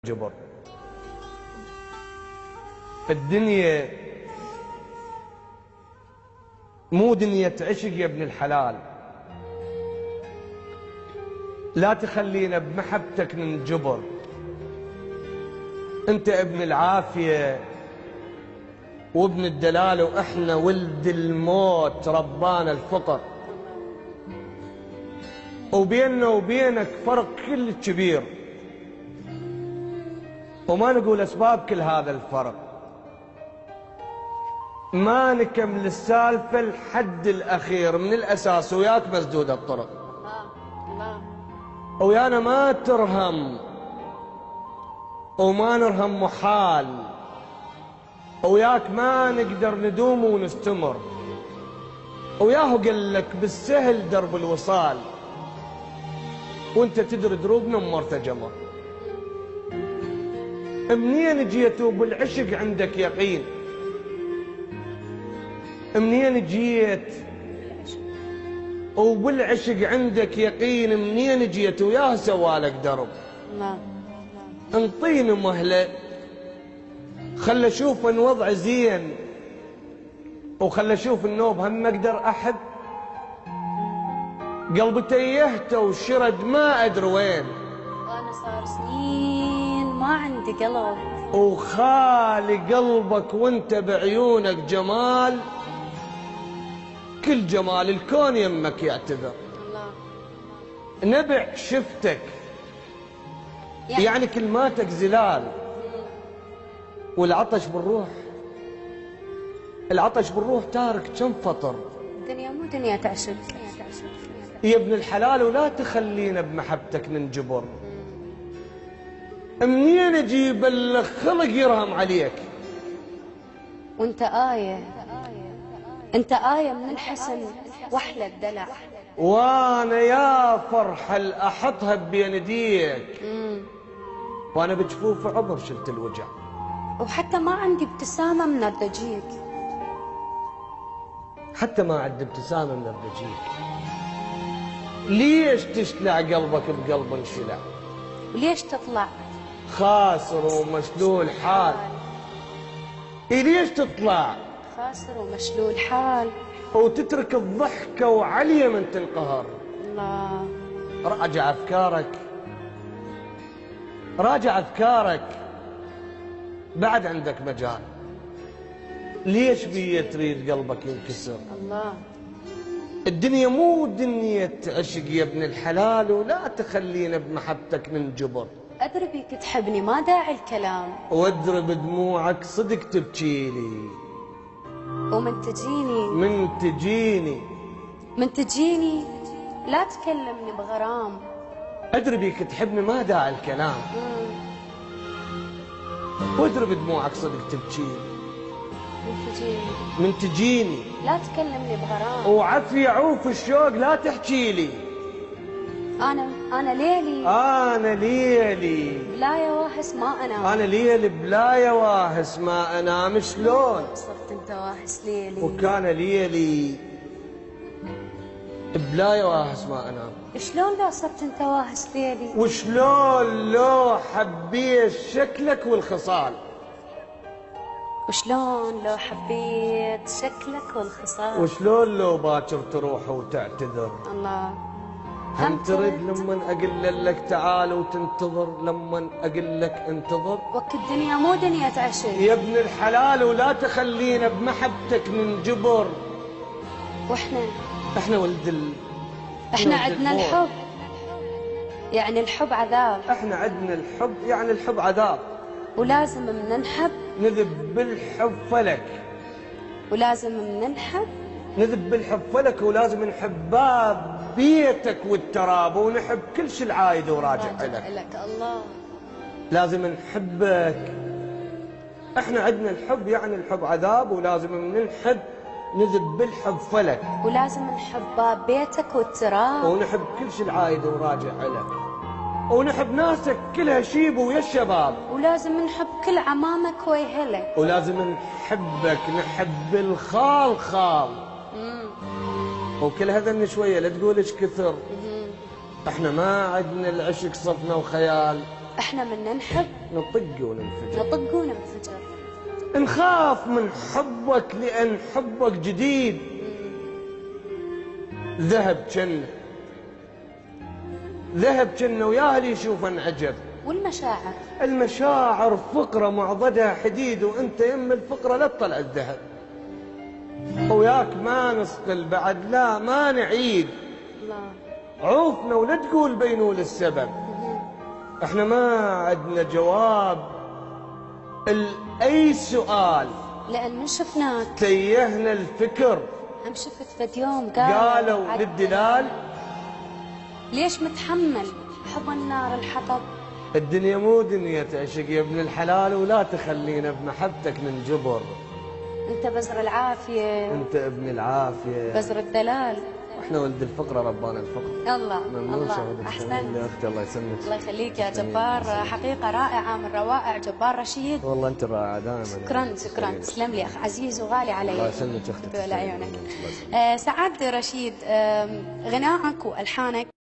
جبر. الدنيا مو دنيا عشق يا ابن الحلال، لا تخلينا بمحبتك ننجبر. انت ابن العافية وابن الدلال، واحنا ولد الموت ربانا الفطر، وبيننا وبينك فرق كل كبير، وما نقول اسباب كل هذا الفرق. ما نكمل السالفة الحد الأخير من الأساس، وياك مسدودة الطرق. الله ويانا ما ترهم وما نرهم محال، وياك ما نقدر ندوم ونستمر، وياه قال لك بالسهل درب الوصال، وانت تدري دروبنا مرتجمة. منين جيت وبالعشق عندك يقين؟ منين جيت وبالعشق عندك يقين؟ منين جيت وياه سوالك درب؟ الله انطيني مهله، خل اشوف ان وضع زين، وخل اشوف النوب هم اقدر احب. قلبي تيهته وشرد ما ادري وين، انا صار سنين ما عندي قلب، وخالي قلبك وانت بعيونك جمال، كل جمال الكون يمك يعتذر. الله نبع شفتك يعني كلماتك زلال، والعطش بالروح، العطش بالروح تارك كم فطر. الدنيا مو دنيا تعشق يا ابن الحلال، ولا تخلينا بمحبتك ننجبر. منين اجيب الخلق يرهم عليك؟ وانت آية، انت آية من الحسن واحلى الدلع، وانا يا فرحة احطها بين يديك، وانا بجفوف عبر شلت الوجع، وحتى ما عندي ابتسامة من ارتجيك، حتى ما عندي ابتسامة من ارتجيك. ليش تشلع قلبك بقلب انشلع؟ وليش تطلع خاسر ومشلول حال؟ ليش تطلع خاسر ومشلول حال وتترك الضحكة وعليا من تنقهر؟ الله راجع افكارك، راجع افكارك، بعد عندك مجال. ليش بيه تريد قلبك ينكسر؟ الله الدنيا مو دنيا عشق يا ابن الحلال، ولا تخلينا بمحبتك ننجبر. ادري بيك تحبني ما داعي الكلام، وادري بدموعك صدق تبكيلي، ومن تجيني من تجيني لا تكلمني بغرام. ادري بيك تحبني ما داعي الكلام، وادري بدموعك صدق تبكيلي، من تجيني لا تكلمني بغرام. وعفي عوف الشوق لا تحكي لي. انا ليلي بلا يواهس ما انام، انا ليلي بلا يواهس ما انام. شلون صرت انت واهس ليلي؟ وكان ليلي بلا يواهس ما انام. شلون لو صرت انت واهس ليلي؟ وشلون لو حبيت شكلك والخصال؟ وشلون لو حبيت شكلك والخصال؟ وشلون لو باكر تروح وتعتذر؟ الله هم ترد لما اقول لك تعال وتنتظر لما اقول لك انتظر؟ وك الدنيا مو دنيا عشق يا ابن الحلال، ولا تخلينا بمحبتك ننجبر. احنا ولد احنا عندنا الحب، يعني الحب عذاب. احنا عندنا الحب يعني الحب عذاب، ولازم من نحب نذب بالحب فلك، ولازم من نحب نذب بالحب فلك، ولازم نحب باب بيتك والتراب، ونحب كل شيء العايد وراجع لك. الله لازم نحبك. احنا عندنا الحب يعني الحب عذاب، ولازم من نحب نذب بالحب فلك، ولازم نحب باب بيتك والتراب، ونحب كل شيء العايد وراجع لك، ونحب ناسك كلها شيب ويا الشباب، ولازم نحب كل عمامك ويهلك، ولازم نحبك نحب الخال خال. وكل هذا شويه لا تقول ايش كثر. احنا ما عندنا العشق صفنا وخيال، احنا منا نحب نطق وننفجر، نطق وننفجر. نخاف من حبك لأن حبك جديد. ذهب جنة، ذهب جنة ويا اللي يشوف انعجب. والمشاعر، المشاعر فقرة معضدها حديد، وانت يم الفقرة لا تطلع الذهب. وياك ما نسقل بعد، لا ما نعيد. الله. عوفنا ولا تقول بينول السبب. احنا ما عندنا جواب لأي سؤال، لأن من شفناك تيهنا الفكر. هم شفت فد يوم قالوا للدلال ليش متحمل حب النار الحطب. الدنيا مو دنيا عشق يا ابن الحلال، ولا تخلينا بمحبتك ننجبر. انت بزر العافية، انت ابن العافية، بزر الدلال. احنا ولد الفقرة ربانا الفقر. الله الله، احسنت يا اختي، الله يسلمك. الله يخليك يا جبار، حقيقة رائعة من روائع جبار رشيد. والله انت رائعة دائما. شكرا شكرا، تسلم لي اخ عزيز وغالي علي. الله يسلمك اختي. لعيونك. سعد رشيد، غنائك والحانك